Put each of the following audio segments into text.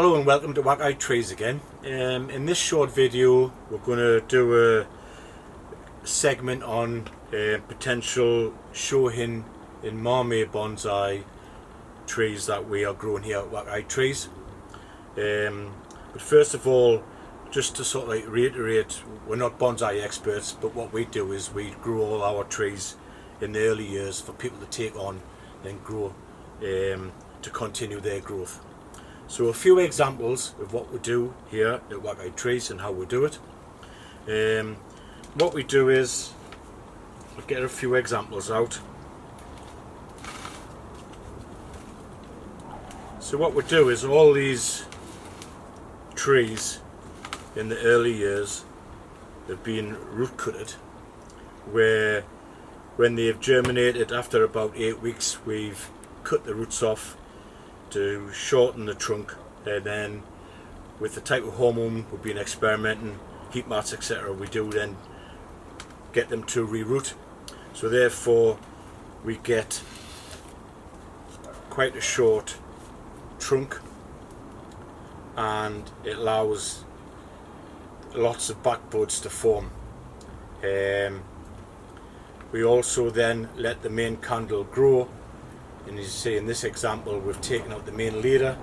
Hello and welcome to Wakai Trees again. In this short video we're going to do a segment on potential Shohin Mame Bonsai trees that we are growing here at Wakai Trees. But first of all, just to sort of like reiterate, we're not bonsai experts, but what we do is we grow all our trees in the early years for people to take on and grow to continue their growth. So a few examples of what we do here at Wakai Trees and how we do it. What we do is, we'll get a few examples out. So what we do is all these trees in the early years have been root cutted, where when they have germinated after about 8 weeks we've cut the roots off to shorten the trunk, and then with the type of hormone we've been experimenting, heat mats etc, we do then get them to reroot. So therefore we get quite a short trunk and it allows lots of back buds to form. We also then let the main candle grow, and as you see in this example we've taken out the main leader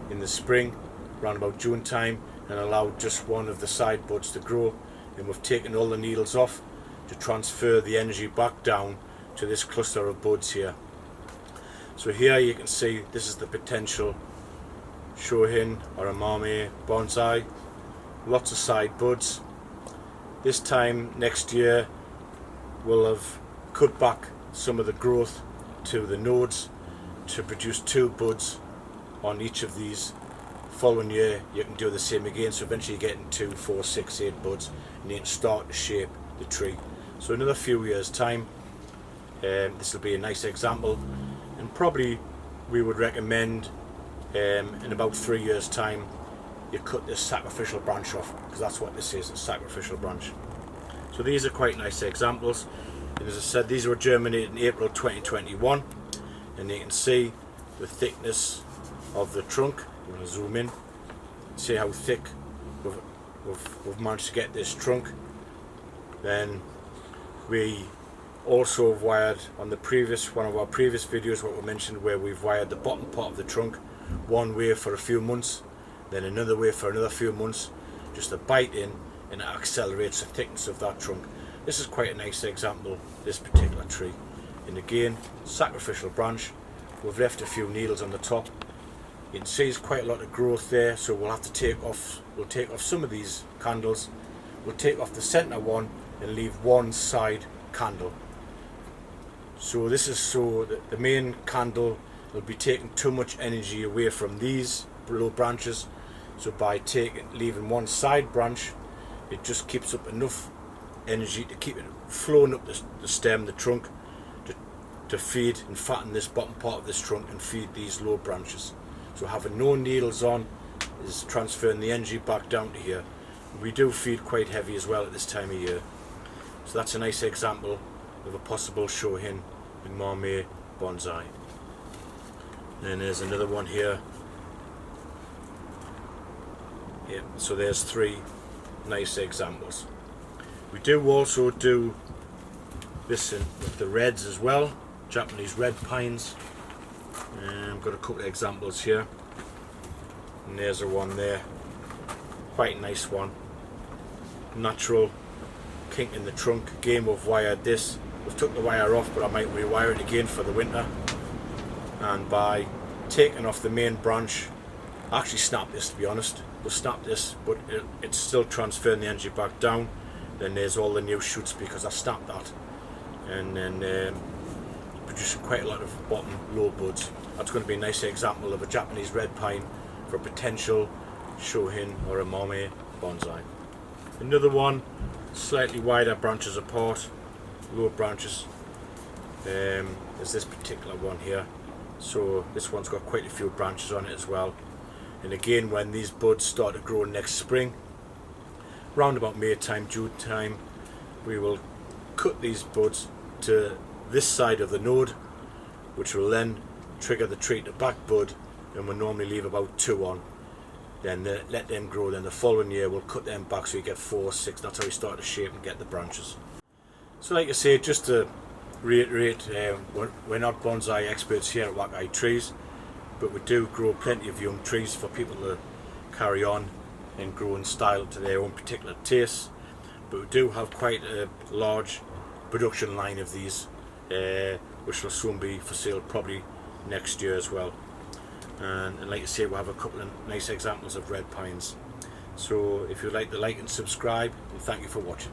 in the spring around about June time and allowed just one of the side buds to grow, and we've taken all the needles off to transfer the energy back down to this cluster of buds here. So here you can see this is the potential Shohin or a Mame Bonsai, lots of side buds. This time next year we'll have cut back some of the growth to the nodes to produce 2 buds on each of these. Following year you can do the same again, so eventually you're getting 2, 4, 6, 8 buds and you can start to shape the tree. So another few years time this will be a nice example, and probably we would recommend in about 3 years time you cut this sacrificial branch off, because that's what this is, a sacrificial branch. So these are quite nice examples, and as I said, these were germinated in April 2021, and you can see the thickness of the trunk. I'm going to zoom in, see how thick we've managed to get this trunk. Then we also have wired on the one of our previous videos what we mentioned, where we've wired the bottom part of the trunk one way for a few months, then another way for another few months, just to bite in, and it accelerates the thickness of that trunk. This is quite a nice example, this particular tree. And again, sacrificial branch, we've left a few needles on the top. You can see there's quite a lot of growth there, so we'll have to take off some of these candles. We'll take off the center one and leave one side candle. So this is so that the main candle will be taking too much energy away from these low branches. So by leaving one side branch, it just keeps up enough energy to keep it flowing up the stem, the trunk, to feed and fatten this bottom part of this trunk and feed these low branches. So having no needles on is transferring the energy back down to here. We do feed quite heavy as well at this time of year. So that's a nice example of a possible Shohin Mame Bonsai. And there's another one here. Yeah, so there's 3 nice examples. We do also do this with the reds as well, Japanese red pines. I've got a couple of examples here, and there's a one there, quite a nice one. Natural kink in the trunk. Again, we've wired this. We've took the wire off, but I might rewire it again for the winter. And by taking off the main branch, I actually snapped this, to be honest. We'll snap this, but it's still transferring the energy back down. Then there's all the new shoots because I snapped that, and then producing quite a lot of bottom low buds. That's going to be a nice example of a Japanese red pine for a potential Shohin or a Mame Bonsai. Another one, slightly wider branches apart, lower branches, is this particular one here. So this one's got quite a few branches on it as well. And again, when these buds start to grow next spring, round about May time, June time, we will cut these buds to this side of the node, which will then trigger the tree to back bud, and we'll normally leave about 2 on. then let them grow. Then the following year we'll cut them back so you get 4 or 6. That's how we start to shape and get the branches. So like I say, just to reiterate, we're not bonsai experts here at Wakai Trees, but we do grow plenty of young trees for people to carry on and grow in style to their own particular tastes. But we do have quite a large production line of these, which will soon be for sale, probably next year as well. And like I say, we'll have a couple of nice examples of red pines. So if you'd like to like and subscribe, and thank you for watching.